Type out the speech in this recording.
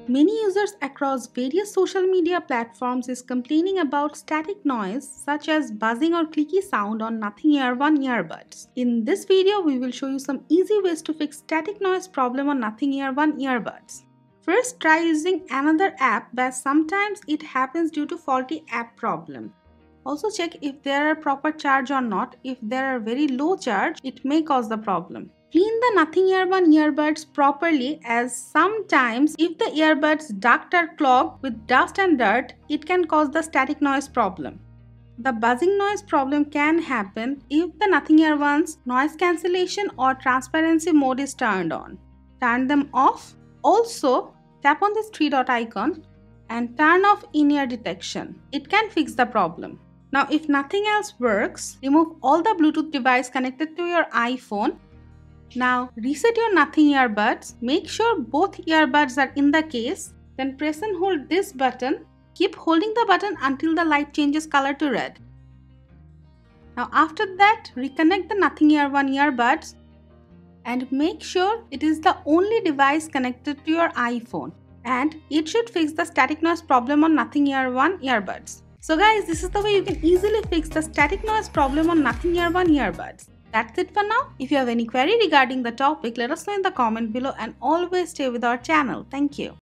Many users across various social media platforms is complaining about static noise such as buzzing or clicky sound on Nothing Ear 1 earbuds. In this video, we will show you some easy ways to fix static noise problem on Nothing Ear 1 earbuds. First, try using another app, but sometimes it happens due to faulty app problem. Also check if there are proper charge or not. If there are very low charge, it may cause the problem. Clean the Nothing Ear 1 earbuds properly, as sometimes if the earbuds duct are clogged with dust and dirt, it can cause the static noise problem. The buzzing noise problem can happen if the Nothing Ear 1's noise cancellation or transparency mode is turned on. Turn them off. Also, tap on this three-dot icon and turn off in-ear detection. It can fix the problem. Now, if nothing else works, remove all the Bluetooth device connected to your iPhone. Now, reset your Nothing earbuds. Make sure both earbuds are in the case. Then press and hold this button. Keep holding the button until the light changes color to red. Now, after that, reconnect the Nothing Ear 1 earbuds and make sure it is the only device connected to your iPhone. And it should fix the static noise problem on Nothing Ear 1 earbuds. So guys, this is the way you can easily fix the static noise problem on Nothing Ear 1 earbuds. That's it for now. If you have any query regarding the topic, let us know in the comment below and always stay with our channel. Thank you.